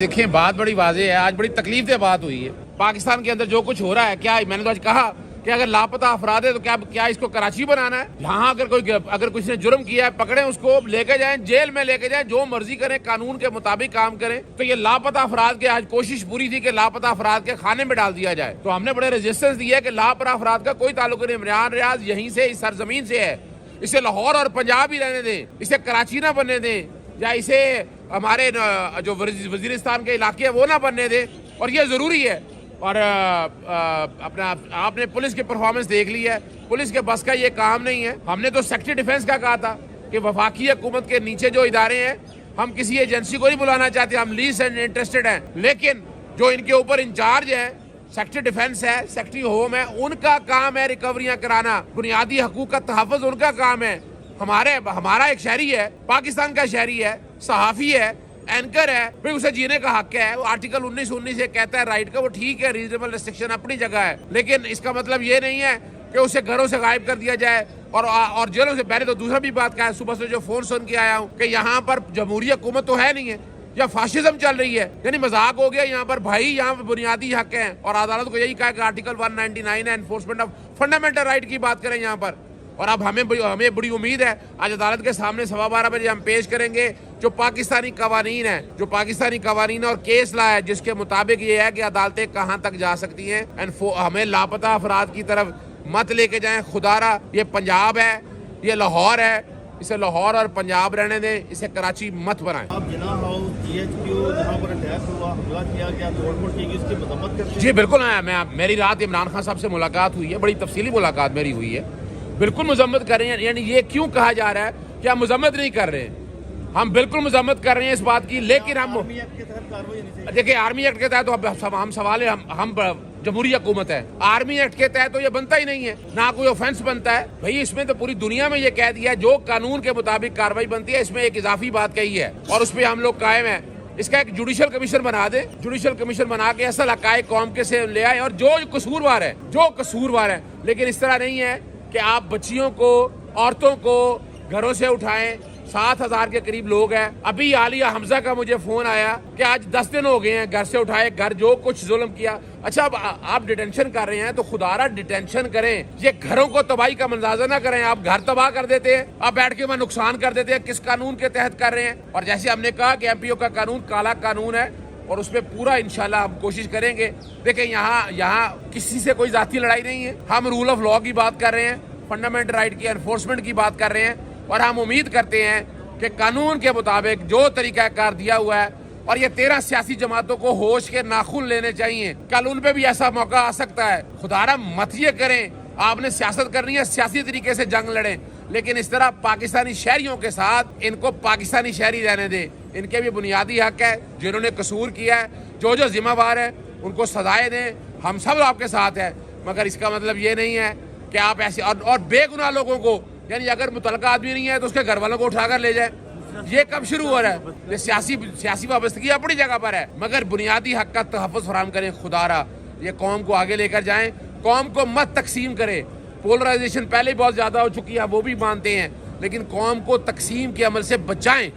देखें, बात बड़ी वाज़ेह है। आज बड़ी तकलीफ से बात हुई है। पाकिस्तान के अंदर जो कुछ हो रहा है, क्या मैंने तो आज कहा कि अगर लापता अफराद है तो क्या इसको कराची बनाना है? यहाँ अगर किसी ने जुर्म किया है, पकड़े उसको, लेके जाएं, जेल में लेके जाएं, जो मर्जी करें, कानून के मुताबिक काम करें। तो ये लापता अफराद के आज कोशिश पूरी थी कि लापता अफराद के खाने में डाल दिया जाए। तो हमने बड़े रेजिस्टेंस दिया कि लापता अफराद का कोई ताल्लुक नहीं। इमरान रियाज यहीं से, इस सरजमीन से है। इसे लाहौर और पंजाब ही रहने दें, इसे कराची ना बनने दें, या इसे हमारे जो वजीरिस्तान के इलाके है वो ना बनने दे। और ये ज़रूरी है। और अपना आपने पुलिस की परफॉर्मेंस देख ली है। पुलिस के बस का ये काम नहीं है। हमने तो सेक्रेटरी डिफेंस का कहा था कि वफाकी हुकूमत के नीचे जो इदारे हैं, हम किसी एजेंसी को नहीं बुलाना चाहते, हम लीस्ट एंड इंटरेस्टेड हैं। लेकिन जो इनके ऊपर इंचार्ज है, सेक्रेटरी डिफेंस है, सेक्रेटरी होम है, उनका काम है रिकवरियां कराना, बुनियादी हकूक का तहफ़्फ़ुज़ उनका काम है। हमारा एक शहरी है, पाकिस्तान का शहरी है, सहाफ़ी है, एंकर है, फिर उसे जीने का हक है। वो आर्टिकल 19 कहता है राइट का, वो ठीक है, रीजनेबल रिस्ट्रिक्शन अपनी जगह है। लेकिन इसका मतलब ये नहीं है कि उसे घरों से गायब कर दिया जाए और जेलों से। पहले तो दूसरा भी बात कहा, सुबह से जो फोन सुन के आया हूँ कि यहाँ पर जमहूरी हुकूमत तो है नहीं है, या फाशिज्म चल रही है, यानी मजाक हो गया यहाँ पर। भाई यहाँ पर बुनियादी हक है और अदालत को यही कहा कि आर्टिकल 199 है, एनफोर्समेंट ऑफ फंडामेंटल राइट की बात करें यहाँ पर। और अब हमें बड़ी उम्मीद है, आज अदालत के सामने 12:15 बजे हम पेश करेंगे जो पाकिस्तानी कवानीन और केस ला है, जिसके मुताबिक ये है कि अदालतें कहाँ तक जा सकती हैं। हमें लापता अफराद की तरफ मत लेके जाएं खुदारा। ये पंजाब है, ये लाहौर है, इसे लाहौर और पंजाब रहने दें, इसे कराची मत बनाएं। आप जिना हाउस GHQ जहाँ पर अटैक हुआ, हमला किया गया, तोड़फोड़ की गई, उसकी मजम्मत करते हैं? जी बिल्कुल। मेरी रात इमरान खान साहब से मुलाकात हुई है, बड़ी तफसीली मुलाकात मेरी हुई है। बिल्कुल मजम्मत कर रहे हैं। यानी ये क्यों कहा जा रहा है कि हम मजम्मत नहीं कर रहे हैं? हम बिल्कुल मजम्मत कर रहे हैं इस बात की। लेकिन हम देखिए, आर्मी एक्ट के तहत तो हम सवाल है, हम जमहूरी हुकूमत है। आर्मी एक्ट के तहत तो ये बनता ही नहीं है, ना कोई ऑफेंस बनता है। भाई इसमें तो पूरी दुनिया में ये कह दिया है जो कानून के मुताबिक कार्रवाई बनती है। इसमें एक इजाफी बात कही है और उस पर हम लोग कायम है। इसका एक जुडिशल कमीशन बना दे, जुडिशल कमीशन बना के असल हकायक कौम के से ले आए, और जो कसूरवार है। लेकिन इस तरह नहीं है कि आप बच्चियों को, औरतों को घरों से उठाएं। 7,000 के करीब लोग हैं। अभी आलिया हमजा का मुझे फोन आया कि आज 10 दिन हो गए हैं घर से उठाए, घर जो कुछ जुल्म किया। अच्छा, अब आप डिटेंशन कर रहे हैं तो खुदारा डिटेंशन करें, ये घरों को तबाही का मंजारा ना करें। आप घर तबाह कर देते हैं, आप बैठ के वहाँ नुकसान कर देते हैं। किस कानून के तहत कर रहे हैं? और जैसे हमने कहा कि MPO का कानून काला कानून है और उसमें पूरा इंशाल्लाह हम कोशिश करेंगे। देखें, यहाँ किसी से कोई जाती लड़ाई नहीं है। हम रूल ऑफ लॉ की बात कर रहे हैं, फंडामेंटल राइट की एनफोर्समेंट की बात कर रहे हैं, और हम उम्मीद करते हैं कि कानून के मुताबिक जो तरीकाकार दिया हुआ है, और ये 13 सियासी जमातों को होश के नाखून लेने चाहिए। कल उन पे भी ऐसा मौका आ सकता है। खुदारा मत ये करें, आपने सियासत करनी है, सियासी तरीके से जंग लड़ें, लेकिन इस तरह पाकिस्तानी शहरियों के साथ इनको पाकिस्तानी शहरी रहने दें। इनके भी बुनियादी हक है, जिन्होंने कसूर किया है, जो जिम्मेवार है उनको सजाएं दें। हम सब आपके साथ है, मगर इसका मतलब ये नहीं है कि आप ऐसे और बेगुनाह लोगों को, यानी अगर मुतलका आदमी नहीं है तो उसके घर वालों को उठाकर ले जाए। ये कब शुरू हो रहा है? ये सियासी वाबस्तगी अपनी जगह पर है, मगर बुनियादी हक का तहफ़्फ़ुज़ फराहम करें खुदारा। ये कौम को आगे लेकर जाएं, कौम को मत तकसीम करें। पोलराइजेशन पहले ही बहुत ज्यादा हो चुकी है, वो भी मानते हैं, लेकिन कौम को तकसीम के अमल से बचाएं।